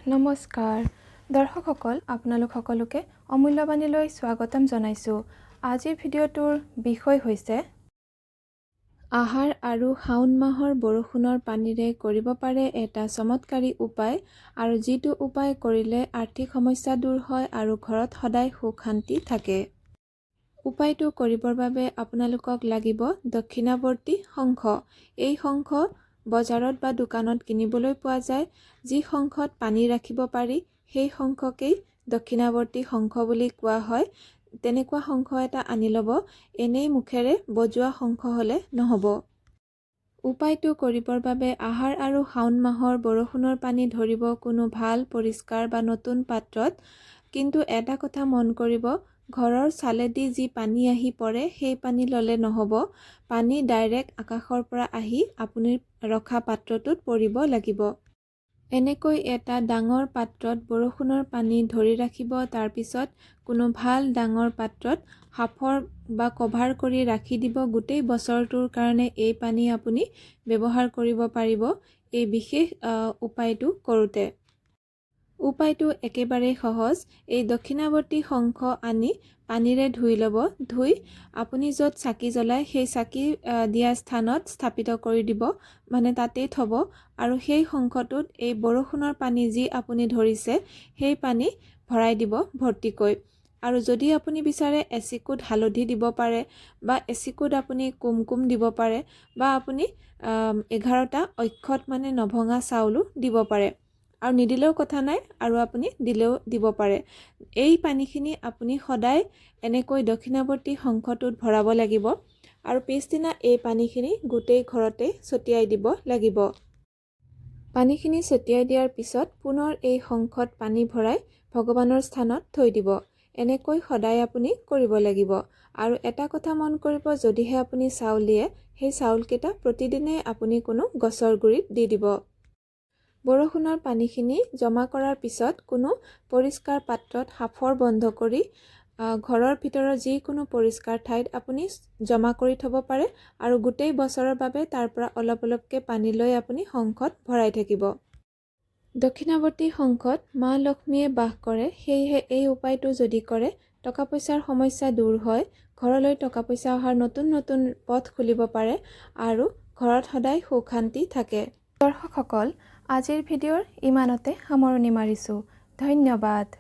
নমস্কাৰ দৰ্শকসকল, আপোনালোক সকলোকে অমূল্যবাণীলৈ স্বাগতম জনাইছোঁ। আজিৰ ভিডিঅ'টোৰ বিষয় হৈছে আহাৰ আৰু শাওণ মাহৰ বৰষুণৰ পানীৰে কৰিব পাৰে এটা চমৎকাৰী উপায়, আৰু যিটো উপায় কৰিলে আৰ্থিক সমস্যা দূৰ হয় আৰু ঘৰত সদায় সুখ শান্তি থাকে। উপায়টো কৰিবৰ বাবে আপোনালোকক লাগিব দক্ষিণাৱৰ্তী শংখ। এই শংখ বজাৰত বা দোকানত কিনিবলৈ পোৱা যায়। যি শংখত পানী ৰাখিব পাৰি সেই শংখকেই দক্ষিণাৱৰ্তী শংখ বুলি কোৱা হয়। তেনেকুৱা শংখ এটা আনি ল'ব। এনেই মুখেৰে বজোৱা শংখ হ'লে নহ'ব। উপায়টো কৰিবৰ বাবে আহাৰ আৰু শাওণ মাহৰ বৰষুণৰ পানী ধৰিব কোনো ভাল পৰিষ্কাৰ বা নতুন পাত্ৰত। কিন্তু এটা কথা মন কৰিব, ঘৰৰ চালেদি যি পানী আহি পৰে সেই পানী ল'লে নহ'ব। পানী ডাইৰেক্ট আকাশৰ পৰা আহি আপুনি ৰখা পাত্ৰটোত পৰিব লাগিব। এনেকৈ এটা ডাঙৰ পাত্ৰত বৰষুণৰ পানী ধৰি ৰাখিব। তাৰপিছত কোনো ভাল ডাঙৰ পাত্ৰত সাঁফৰ বা কভাৰ কৰি ৰাখি দিব। গোটেই বছৰটোৰ কাৰণে এই পানী আপুনি ব্যৱহাৰ কৰিব পাৰিব এই বিশেষ উপায়টো কৰোঁতে। উপায়টো একেবাৰেই সহজ। এই দক্ষিণাৱৰ্তী শংখ আনি পানীৰে ধুই ল'ব। ধুই আপুনি য'ত চাকি জ্বলায় সেই চাকি দিয়া স্থানত স্থাপিত কৰি দিব, মানে তাতেই থ'ব। আৰু সেই শংখটোত এই বৰষুণৰ পানী যি আপুনি ধৰিছে সেই পানী ভৰাই দিব ভৰ্তিকৈ। আৰু যদি আপুনি বিচাৰে এচিকুট হালধি দিব পাৰে, বা এচিকুট আপুনি কুমকুম দিব পাৰে, বা আপুনি 11টা অক্ষত মানে নভঙা চাউলো দিব পাৰে। আৰু নিদিলেও কথা নাই, আৰু আপুনি দিলেও দিব পাৰে। এই পানীখিনি আপুনি সদায় এনেকৈ দক্ষিণাৱৰ্তী শংখটোত ভৰাব লাগিব, আৰু পিছদিনা এই পানীখিনি গোটেই ঘৰতে ছটিয়াই দিব লাগিব। পানীখিনি ছটিয়াই দিয়াৰ পিছত পুনৰ এই শংখত পানী ভৰাই ভগৱানৰ স্থানত থৈ দিব। এনেকৈ সদায় আপুনি কৰিব লাগিব। আৰু এটা কথা মন কৰিব, যদিহে আপুনি চাউল দিয়ে সেই চাউলকেইটা প্ৰতিদিনেই আপুনি কোনো গছৰ গুৰিত দি দিব। বৰষুণৰ পানীখিনি জমা কৰাৰ পিছত কোনো পৰিষ্কাৰ পাত্ৰত সাঁফৰ বন্ধ কৰি ঘৰৰ ভিতৰৰ যিকোনো পৰিষ্কাৰ ঠাইত আপুনি জমা কৰি থ'ব পাৰে। আৰু গোটেই বছৰৰ বাবে তাৰ পৰা অলপ অলপকৈ পানী লৈ আপুনি শংখত ভৰাই থাকিব। দক্ষিণাৱৰ্তী শংখত মা লক্ষ্মীয়ে বাস কৰে। সেয়েহে এই উপায়টো যদি কৰে, টকা পইচাৰ সমস্যা দূৰ হয়, ঘৰলৈ টকা পইচা অহাৰ নতুন নতুন পথ খুলিব পাৰে, আৰু ঘৰত সদায় সুখ শান্তি থাকে। দৰ্শকসকল, আজিৰ ভিডিঅ'ৰ ইমানতে সামৰণি মাৰিছোঁ। ধন্যবাদ।